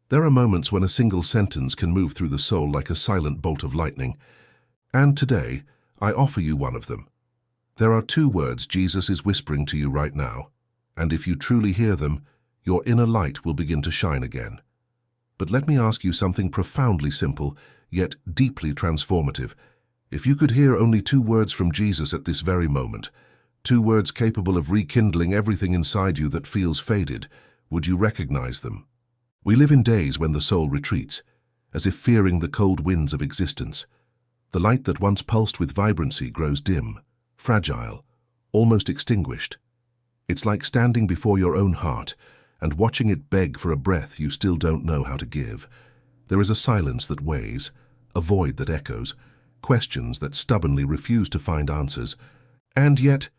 There are moments when a single sentence can move through the soul like a silent bolt of lightning. And today, I offer you one of them. There are 2 words Jesus is whispering to you right now, and if you truly hear them, your inner light will begin to shine again. But let me ask you something profoundly simple, yet deeply transformative. If you could hear only 2 words from Jesus at this very moment, 2 words capable of rekindling everything inside you that feels faded, would you recognize them? We live in days when the soul retreats, as if fearing the cold winds of existence. The light that once pulsed with vibrancy grows dim, fragile, almost extinguished. It's like standing before your own heart and watching it beg for a breath you still don't know how to give. There is a silence that weighs, a void that echoes, questions that stubbornly refuse to find answers. And yet,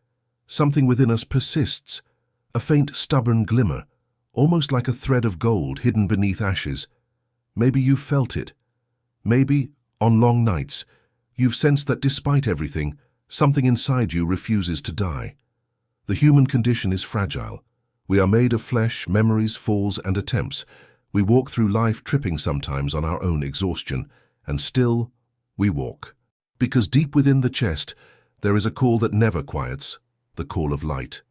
something within us persists, a faint, stubborn glimmer, almost like a thread of gold hidden beneath ashes. Maybe you've felt it. Maybe, on long nights, you've sensed that despite everything, something inside you refuses to die. The human condition is fragile. We are made of flesh, memories, falls, and attempts. We walk through life tripping sometimes on our own exhaustion, and still we walk. Because deep within the chest, there is a call that never quiets, the call of light.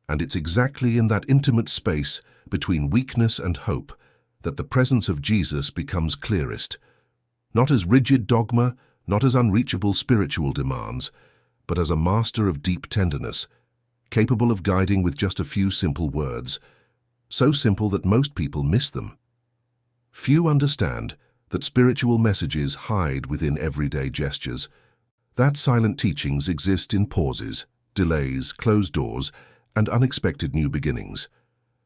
And it's exactly in that intimate space between weakness and hope that the presence of Jesus becomes clearest. Not as rigid dogma, not as unreachable spiritual demands, but as a master of deep tenderness, capable of guiding with just a few simple words, so simple that most people miss them. Few understand that spiritual messages hide within everyday gestures, that silent teachings exist in pauses, delays, closed doors, and unexpected new beginnings.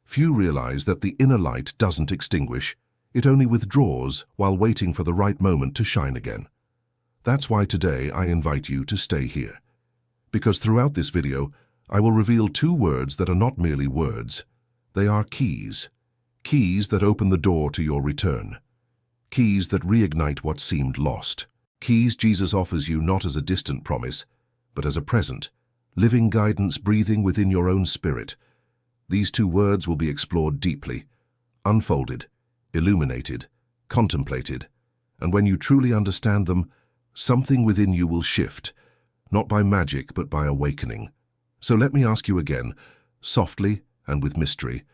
Few realize that the inner light doesn't extinguish, it only withdraws while waiting for the right moment to shine again. That's why today I invite you to stay here. Because throughout this video, I will reveal 2 words that are not merely words. They are keys. Keys that open the door to your return. Keys that reignite what seemed lost. Keys Jesus offers you not as a distant promise, but as a present, living guidance breathing within your own spirit. These 2 words will be explored deeply, unfolded, illuminated, contemplated, and when you truly understand them, something within you will shift, not by magic but by awakening. So let me ask you again, softly and with mystery,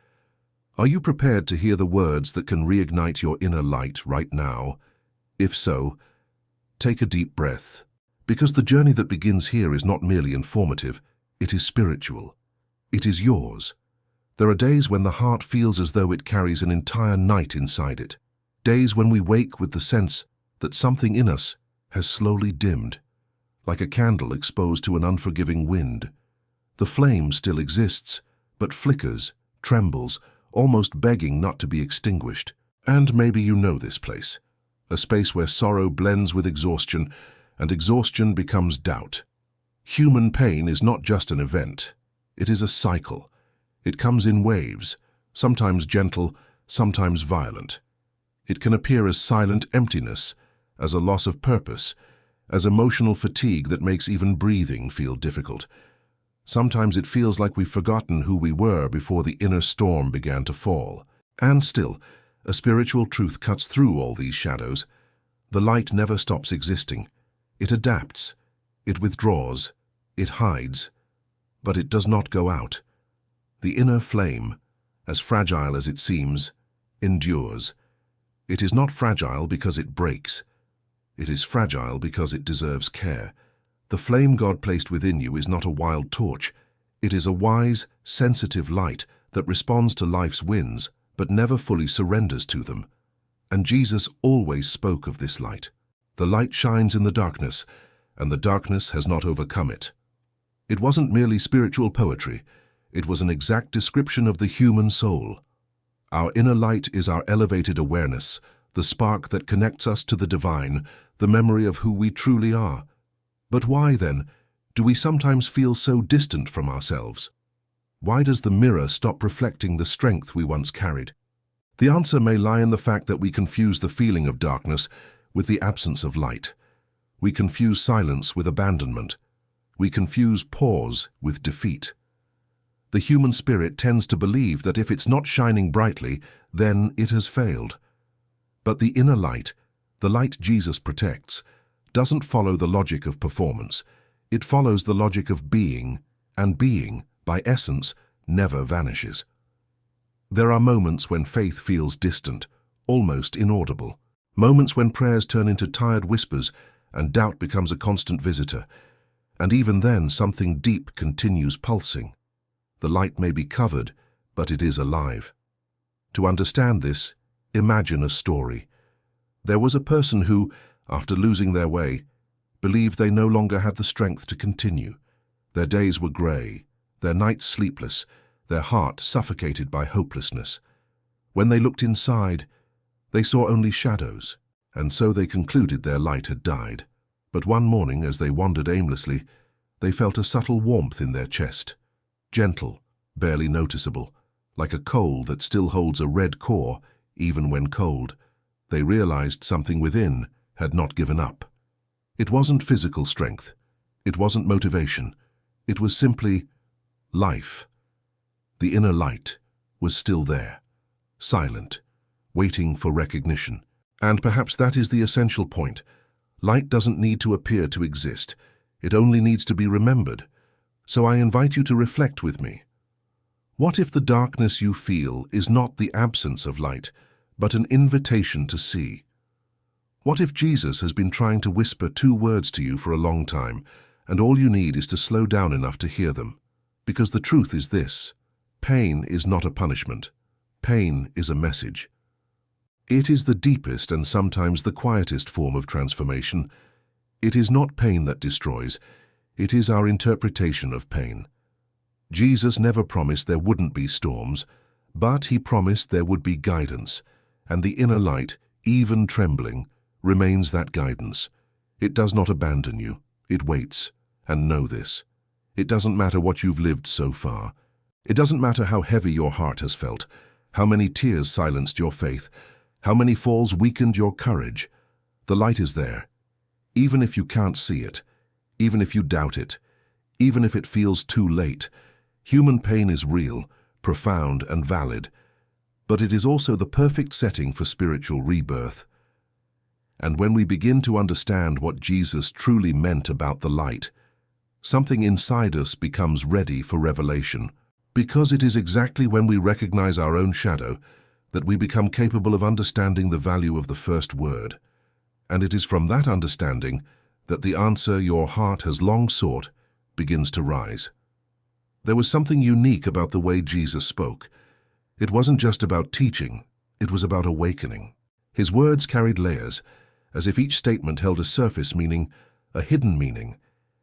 are you prepared to hear the words that can reignite your inner light right now? If so, take a deep breath, because the journey that begins here is not merely informative, it is spiritual. It is yours. There are days when the heart feels as though it carries an entire night inside it. Days when we wake with the sense that something in us has slowly dimmed, like a candle exposed to an unforgiving wind. The flame still exists, but flickers, trembles, almost begging not to be extinguished. And maybe you know this place, a space where sorrow blends with exhaustion, and exhaustion becomes doubt. Human pain is not just an event, it is a cycle. It comes in waves, sometimes gentle, sometimes violent. It can appear as silent emptiness, as a loss of purpose, as emotional fatigue that makes even breathing feel difficult. Sometimes it feels like we've forgotten who we were before the inner storm began to fall. And still, a spiritual truth cuts through all these shadows. The light never stops existing. It adapts, it withdraws, it hides, but it does not go out. The inner flame, as fragile as it seems, endures. It is not fragile because it breaks. It is fragile because it deserves care. The flame God placed within you is not a wild torch. It is a wise, sensitive light that responds to life's winds, but never fully surrenders to them. And Jesus always spoke of this light. The light shines in the darkness, and the darkness has not overcome it. It wasn't merely spiritual poetry. It was an exact description of the human soul. Our inner light is our elevated awareness, the spark that connects us to the divine, the memory of who we truly are. But why, then, do we sometimes feel so distant from ourselves? Why does the mirror stop reflecting the strength we once carried? The answer may lie in the fact that we confuse the feeling of darkness with the absence of light. We confuse silence with abandonment. We confuse pause with defeat. The human spirit tends to believe that if it's not shining brightly, then it has failed. But the inner light, the light Jesus protects, doesn't follow the logic of performance. It follows the logic of being, and being, by essence, never vanishes. There are moments when faith feels distant, almost inaudible. Moments when prayers turn into tired whispers and doubt becomes a constant visitor. And even then, something deep continues pulsing. The light may be covered, but it is alive. To understand this, imagine a story. There was a person who, after losing their way, believed they no longer had the strength to continue. Their days were grey, their nights sleepless, their heart suffocated by hopelessness. When they looked inside, they saw only shadows, and so they concluded their light had died. But one morning, as they wandered aimlessly, they felt a subtle warmth in their chest, gentle, barely noticeable, like a coal that still holds a red core even when cold. They realized something within had not given up. It wasn't physical strength. It wasn't motivation. It was simply life. The inner light was still there, silent, waiting for recognition. And perhaps that is the essential point. Light doesn't need to appear to exist. It only needs to be remembered. So I invite you to reflect with me. What if the darkness you feel is not the absence of light, but an invitation to see? What if Jesus has been trying to whisper 2 words to you for a long time, and all you need is to slow down enough to hear them? Because the truth is this: pain is not a punishment. Pain is a message. It is the deepest and sometimes the quietest form of transformation. It is not pain that destroys. It is our interpretation of pain. Jesus never promised there wouldn't be storms, but he promised there would be guidance, and the inner light, even trembling, remains that guidance. It does not abandon you. It waits. And know this: it doesn't matter what you've lived so far. It doesn't matter how heavy your heart has felt, how many tears silenced your faith, how many falls weakened your courage. The light is there, even if you can't see it, even if you doubt it, even if it feels too late. Human pain is real, profound, and valid, but it is also the perfect setting for spiritual rebirth. And when we begin to understand what Jesus truly meant about the light, something inside us becomes ready for revelation, because it is exactly when we recognize our own shadow that we become capable of understanding the value of the first word. And it is from that understanding that the answer your heart has long sought begins to rise. There was something unique about the way Jesus spoke. It wasn't just about teaching, it was about awakening. His words carried layers, as if each statement held a surface meaning, a hidden meaning,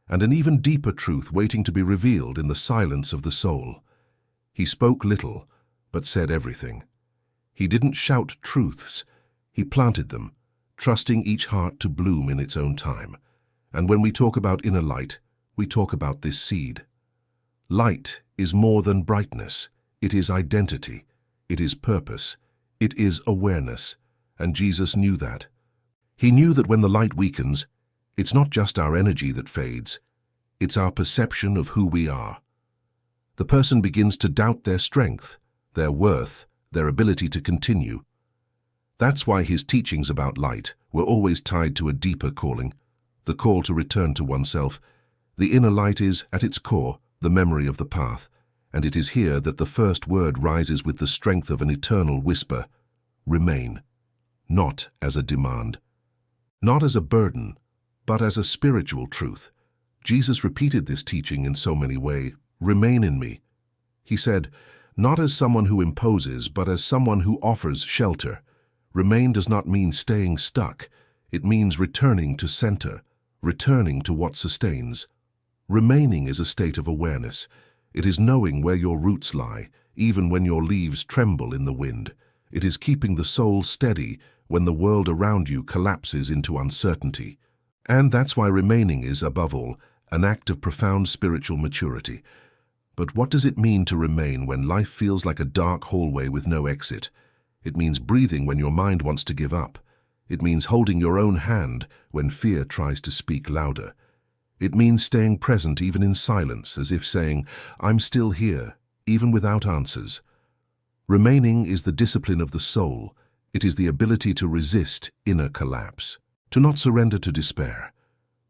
and an even deeper truth waiting to be revealed in the silence of the soul. He spoke little, but said everything. He didn't shout truths, he planted them, trusting each heart to bloom in its own time. And when we talk about inner light, we talk about this seed. Light is more than brightness. It is identity. It is purpose. It is awareness. And Jesus knew that. He knew that when the light weakens, it's not just our energy that fades. It's our perception of who we are. The person begins to doubt their strength, their worth, their ability to continue. That's why his teachings about light were always tied to a deeper calling, the call to return to oneself. The inner light is, at its core, the memory of the path, and it is here that the first word rises with the strength of an eternal whisper: remain. Not as a demand, not as a burden, but as a spiritual truth. Jesus repeated this teaching in so many ways. Remain in me. He said, not as someone who imposes, but as someone who offers shelter. Remain does not mean staying stuck. It means returning to center, returning to what sustains. Remaining is a state of awareness. It is knowing where your roots lie, even when your leaves tremble in the wind. It is keeping the soul steady when the world around you collapses into uncertainty. And that's why remaining is, above all, an act of profound spiritual maturity. But what does it mean to remain when life feels like a dark hallway with no exit? It means breathing when your mind wants to give up. It means holding your own hand when fear tries to speak louder. It means staying present even in silence, as if saying, I'm still here, even without answers. Remaining is the discipline of the soul. It is the ability to resist inner collapse, to not surrender to despair,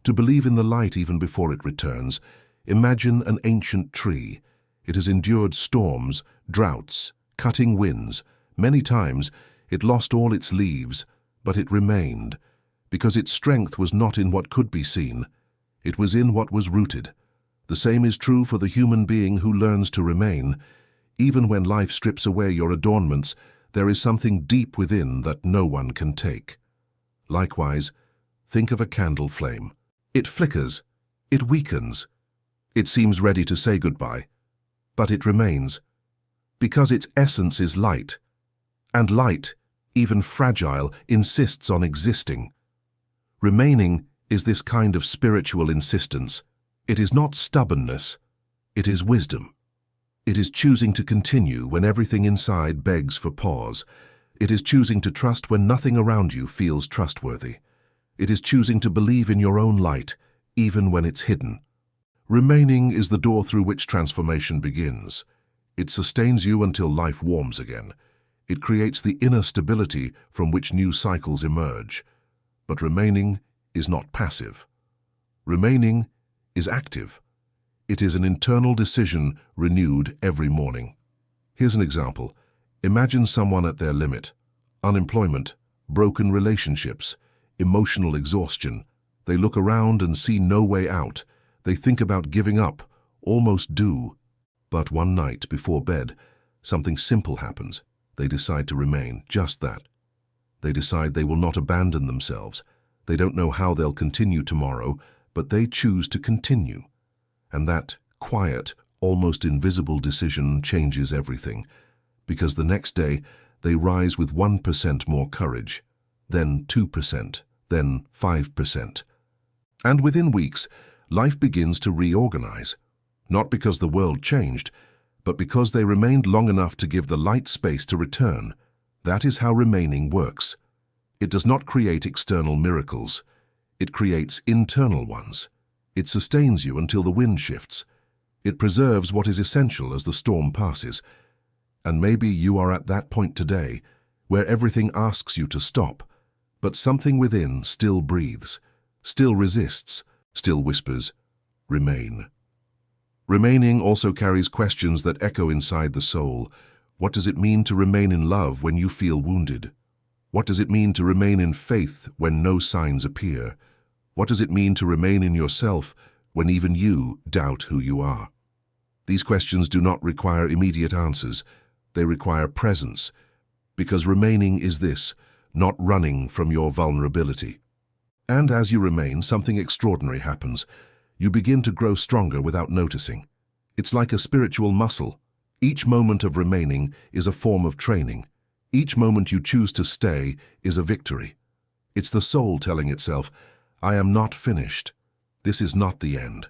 to believe in the light even before it returns. Imagine an ancient tree. It has endured storms, droughts, cutting winds. Many times it lost all its leaves, but it remained, because its strength was not in what could be seen. It was in what was rooted. The same is true for the human being who learns to remain. Even when life strips away your adornments, there is something deep within that no one can take. Likewise, think of a candle flame. It flickers, it weakens, it seems ready to say goodbye, but it remains, because its essence is light, and light, even fragile, insists on existing. Remaining is this kind of spiritual insistence. It is not stubbornness, it is wisdom. It is choosing to continue when everything inside begs for pause. It is choosing to trust when nothing around you feels trustworthy. It is choosing to believe in your own light, even when it's hidden. Remaining is the door through which transformation begins. It sustains you until life warms again. It creates the inner stability from which new cycles emerge. But remaining is not passive. Remaining is active. It is an internal decision renewed every morning. Here's an example. Imagine someone at their limit. Unemployment, broken relationships, emotional exhaustion. They look around and see no way out. They think about giving up, almost do. But one night before bed, something simple happens. They decide to remain, just that. They decide they will not abandon themselves. They don't know how they'll continue tomorrow, but they choose to continue. And that quiet, almost invisible decision changes everything, because the next day they rise with 1% more courage, then 2%, then 5%. And within weeks, life begins to reorganize, not because the world changed, but because they remained long enough to give the light space to return. That is how remaining works. It does not create external miracles. It creates internal ones. It sustains you until the wind shifts. It preserves what is essential as the storm passes. And maybe you are at that point today, where everything asks you to stop, but something within still breathes, still resists, still whispers, remain. Remaining also carries questions that echo inside the soul. What does it mean to remain in love when you feel wounded? What does it mean to remain in faith when no signs appear? What does it mean to remain in yourself when even you doubt who you are? These questions do not require immediate answers. They require presence, because remaining is this, not running from your vulnerability. And as you remain, something extraordinary happens. You begin to grow stronger without noticing. It's like a spiritual muscle. Each moment of remaining is a form of training. Each moment you choose to stay is a victory. It's the soul telling itself, I am not finished. This is not the end.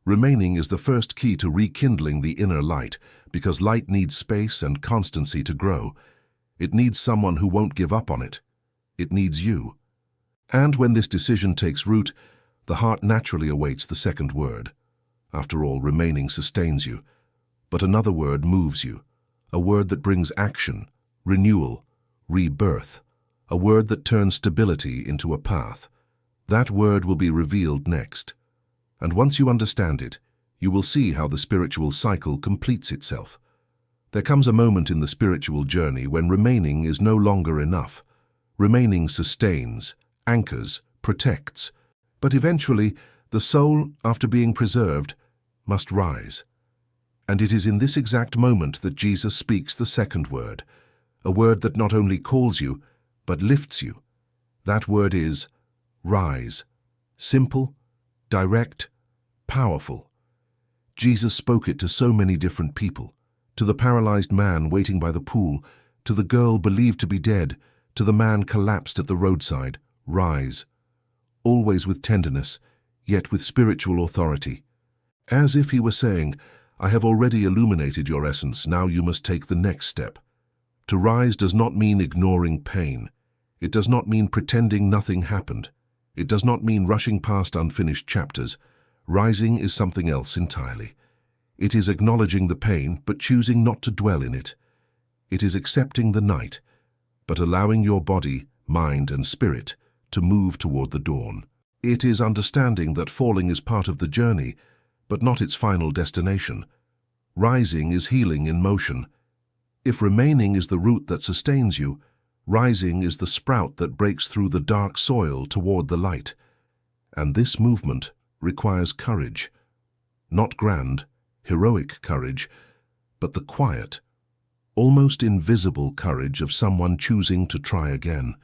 Remaining is the first key to rekindling the inner light, because light needs space and constancy to grow. It needs someone who won't give up on it. It needs you. And when this decision takes root, the heart naturally awaits the second word. After all, remaining sustains you. But another word moves you, a word that brings action, renewal, rebirth, a word that turns stability into a path. That word will be revealed next. And once you understand it, you will see how the spiritual cycle completes itself. There comes a moment in the spiritual journey when remaining is no longer enough. Remaining sustains, anchors, protects. But eventually, the soul, after being preserved, must rise. And it is in this exact moment that Jesus speaks the second word, a word that not only calls you, but lifts you. That word is rise. Simple, direct, powerful. Jesus spoke it to so many different people, to the paralyzed man waiting by the pool, to the girl believed to be dead, to the man collapsed at the roadside. Rise. Always with tenderness, yet with spiritual authority. As if he were saying, I have already illuminated your essence, now you must take the next step. To rise does not mean ignoring pain. It does not mean pretending nothing happened. It does not mean rushing past unfinished chapters. Rising is something else entirely. It is acknowledging the pain, but choosing not to dwell in it. It is accepting the night, but allowing your body, mind, and spirit to move toward the dawn. It is understanding that falling is part of the journey, but not its final destination. Rising is healing in motion. If remaining is the root that sustains you, rising is the sprout that breaks through the dark soil toward the light. And this movement requires courage. Not grand, heroic courage, but the quiet, almost invisible courage of someone choosing to try again.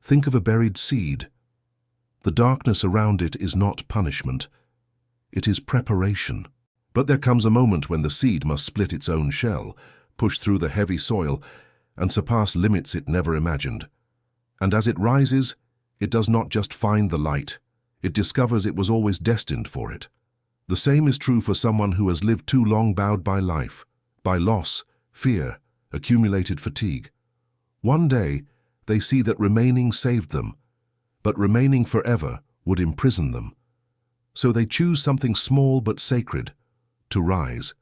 Think of a buried seed. The darkness around it is not punishment. It is preparation. But there comes a moment when the seed must split its own shell, push through the heavy soil, and surpass limits it never imagined. And as it rises, it does not just find the light, it discovers it was always destined for it. The same is true for someone who has lived too long bowed by life, by loss, fear, accumulated fatigue. One day, they see that remaining saved them, but remaining forever would imprison them. So they choose something small but sacred, to rise.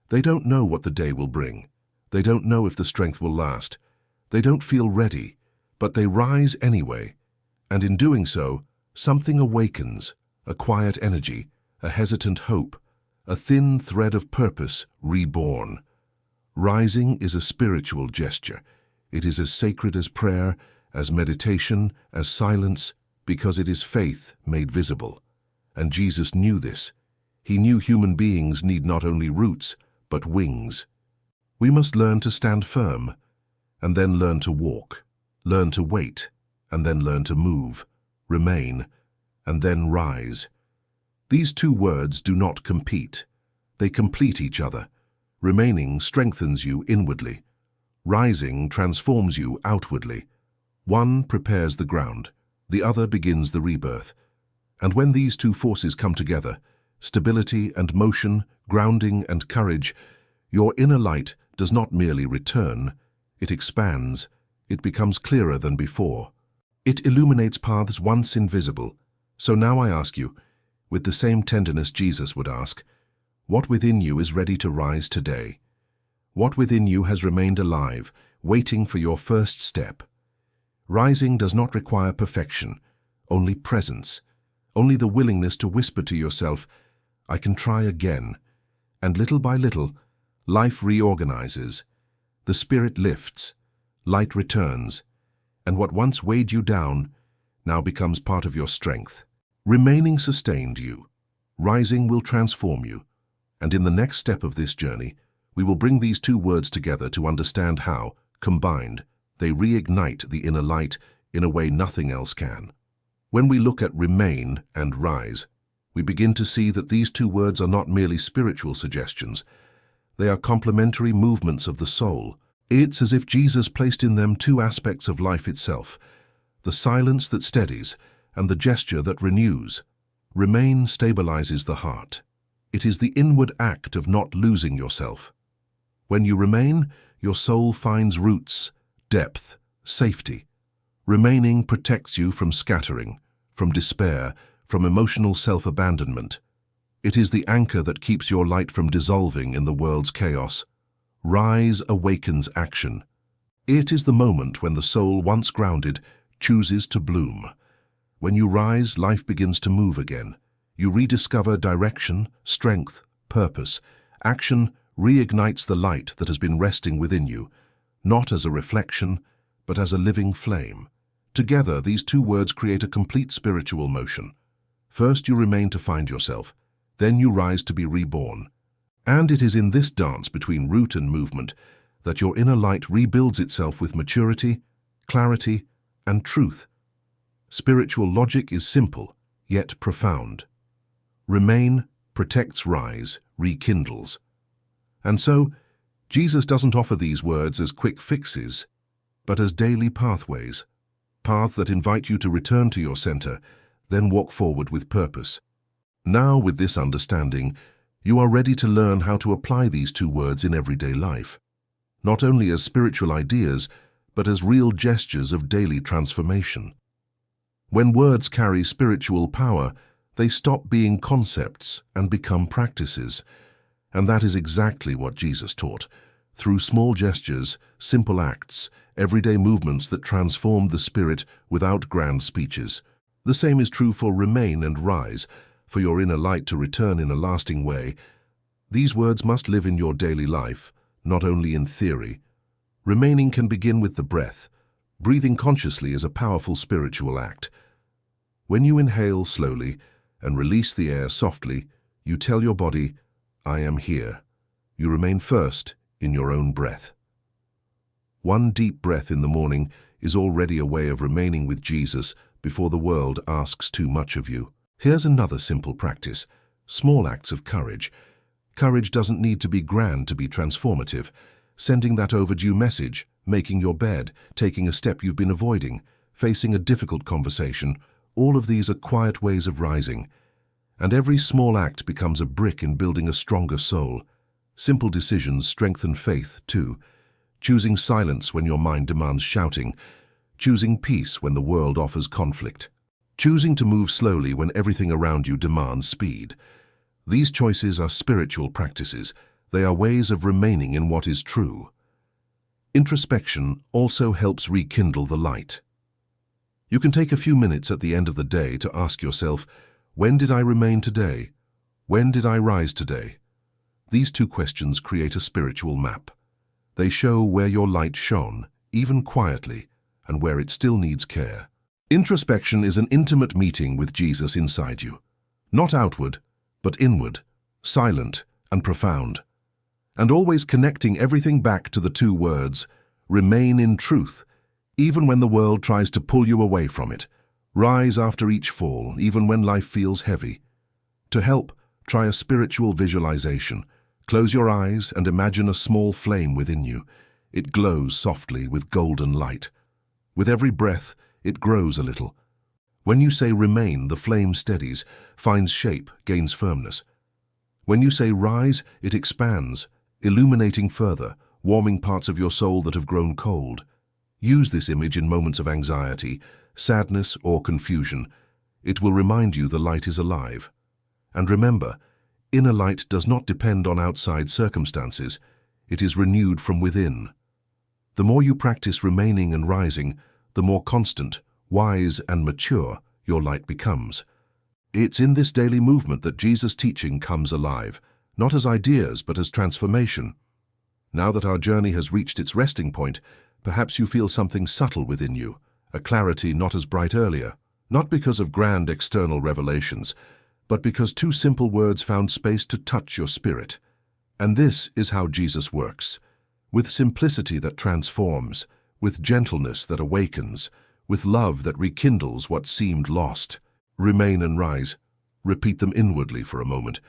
They don't know what the day will bring. They don't know if the strength will last. They don't feel ready, but they rise anyway. And in doing so, something awakens, a quiet energy, a hesitant hope, a thin thread of purpose reborn. Rising is a spiritual gesture. It is as sacred as prayer, as meditation, as silence, because it is faith made visible. And Jesus knew this. He knew human beings need not only roots, but wings. We must learn to stand firm, and then learn to walk, learn to wait, and then learn to move, remain, and then rise. These two words do not compete. They complete each other. Remaining strengthens you inwardly. Rising transforms you outwardly. One prepares the ground, the other begins the rebirth. And when these two forces come together, stability and motion, grounding and courage, your inner light does not merely return, it expands, it becomes clearer than before. It illuminates paths once invisible. So now I ask you, with the same tenderness Jesus would ask, what within you is ready to rise today? What within you has remained alive, waiting for your first step? Rising does not require perfection, only presence, only the willingness to whisper to yourself, I can try again. And little by little, life reorganizes. The spirit lifts, light returns, and what once weighed you down now becomes part of your strength. Remaining sustained you. Rising will transform you. And in the next step of this journey, we will bring these two words together to understand how, combined, they reignite the inner light in a way nothing else can. When we look at remain and rise, we begin to see that these two words are not merely spiritual suggestions. They are complementary movements of the soul. It's as if Jesus placed in them two aspects of life itself, the silence that steadies and the gesture that renews. Remain stabilizes the heart. It is the inward act of not losing yourself. When you remain, your soul finds roots, depth, safety. Remaining protects you from scattering, from despair, from emotional self-abandonment. It is the anchor that keeps your light from dissolving in the world's chaos. Rise awakens action. It is the moment when the soul, once grounded, chooses to bloom. When you rise, life begins to move again. You rediscover direction, strength, purpose. Action reignites the light that has been resting within you, not as a reflection, but as a living flame. Together, these two words create a complete spiritual motion. First, you remain to find yourself. Then you rise to be reborn. And it is in this dance between root and movement that your inner light rebuilds itself with maturity, clarity, and truth. Spiritual logic is simple, yet profound. Remain protects rise, rekindles. And so, Jesus doesn't offer these words as quick fixes, but as daily pathways, paths that invite you to return to your center, then walk forward with purpose. Now, with this understanding, you are ready to learn how to apply these two words in everyday life, not only as spiritual ideas, but as real gestures of daily transformation. When words carry spiritual power, they stop being concepts and become practices. And that is exactly what Jesus taught. Through small gestures, simple acts, everyday movements that transform the spirit without grand speeches. The same is true for remain and rise, for your inner light to return in a lasting way. These words must live in your daily life, not only in theory. Remaining can begin with the breath. Breathing consciously is a powerful spiritual act. When you inhale slowly and release the air softly, you tell your body, "I am here." You remain first in your own breath. One deep breath in the morning is already a way of remaining with Jesus before the world asks too much of you. Here's another simple practice: small acts of courage. Courage doesn't need to be grand to be transformative. Sending that overdue message, making your bed, taking a step you've been avoiding, facing a difficult conversation, all of these are quiet ways of rising. And every small act becomes a brick in building a stronger soul. Simple decisions strengthen faith, too. Choosing silence when your mind demands shouting. Choosing peace when the world offers conflict. Choosing to move slowly when everything around you demands speed. These choices are spiritual practices. They are ways of remaining in what is true. Introspection also helps rekindle the light. You can take a few minutes at the end of the day to ask yourself, when did I remain today? When did I rise today? These two questions create a spiritual map. They show where your light shone, even quietly, and where it still needs care. Introspection is an intimate meeting with Jesus inside you. Not outward, but inward, silent and profound. And always connecting everything back to the two words, remain in truth, even when the world tries to pull you away from it. Rise after each fall, even when life feels heavy. To help, try a spiritual visualization. Close your eyes and imagine a small flame within you. It glows softly with golden light. With every breath, it grows a little. When you say remain, the flame steadies, finds shape, gains firmness. When you say rise, it expands, illuminating further, warming parts of your soul that have grown cold. Use this image in moments of anxiety, sadness, or confusion. It will remind you the light is alive. And remember, inner light does not depend on outside circumstances. It is renewed from within. The more you practice remaining and rising, the more constant, wise, and mature your light becomes. It's in this daily movement that Jesus' teaching comes alive, not as ideas but as transformation. Now that our journey has reached its resting point, perhaps you feel something subtle within you, a clarity not as bright earlier, not because of grand external revelations, but because two simple words found space to touch your spirit. And this is how Jesus works, with simplicity that transforms, with gentleness that awakens, with love that rekindles what seemed lost. Remain and rise. Repeat them inwardly for a moment.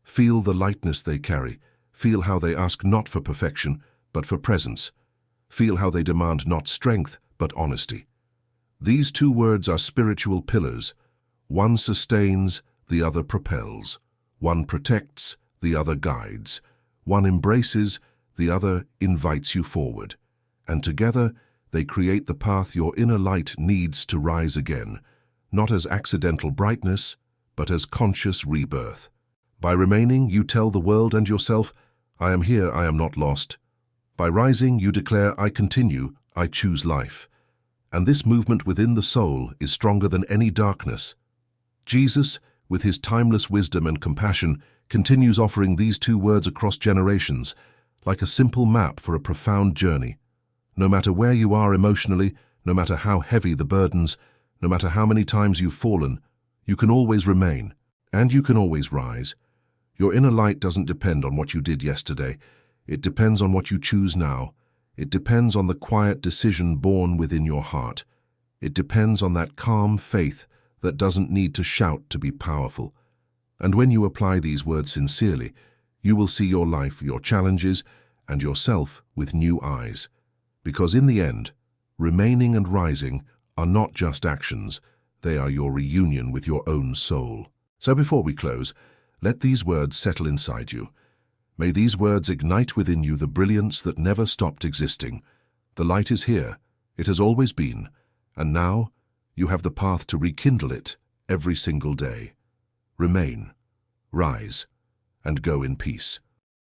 Feel the lightness they carry. Feel how they ask not for perfection, but for presence. Feel how they demand not strength, but honesty. These two words are spiritual pillars. One sustains, the other propels. One protects, the other guides. One embraces, the other invites you forward. And together, they create the path your inner light needs to rise again, not as accidental brightness, but as conscious rebirth. By remaining, you tell the world and yourself, I am here, I am not lost. By rising, you declare, I continue, I choose life. And this movement within the soul is stronger than any darkness. Jesus, with his timeless wisdom and compassion, continues offering these two words across generations, like a simple map for a profound journey. No matter where you are emotionally, no matter how heavy the burdens, no matter how many times you've fallen, you can always remain, and you can always rise. Your inner light doesn't depend on what you did yesterday. It depends on what you choose now. It depends on the quiet decision born within your heart. It depends on that calm faith that doesn't need to shout to be powerful. And when you apply these words sincerely, you will see your life, your challenges, and yourself with new eyes. Because in the end, remaining and rising are not just actions, they are your reunion with your own soul. So before we close, let these words settle inside you. May these words ignite within you the brilliance that never stopped existing. The light is here, it has always been, and now you have the path to rekindle it every single day. Remain, rise, and go in peace.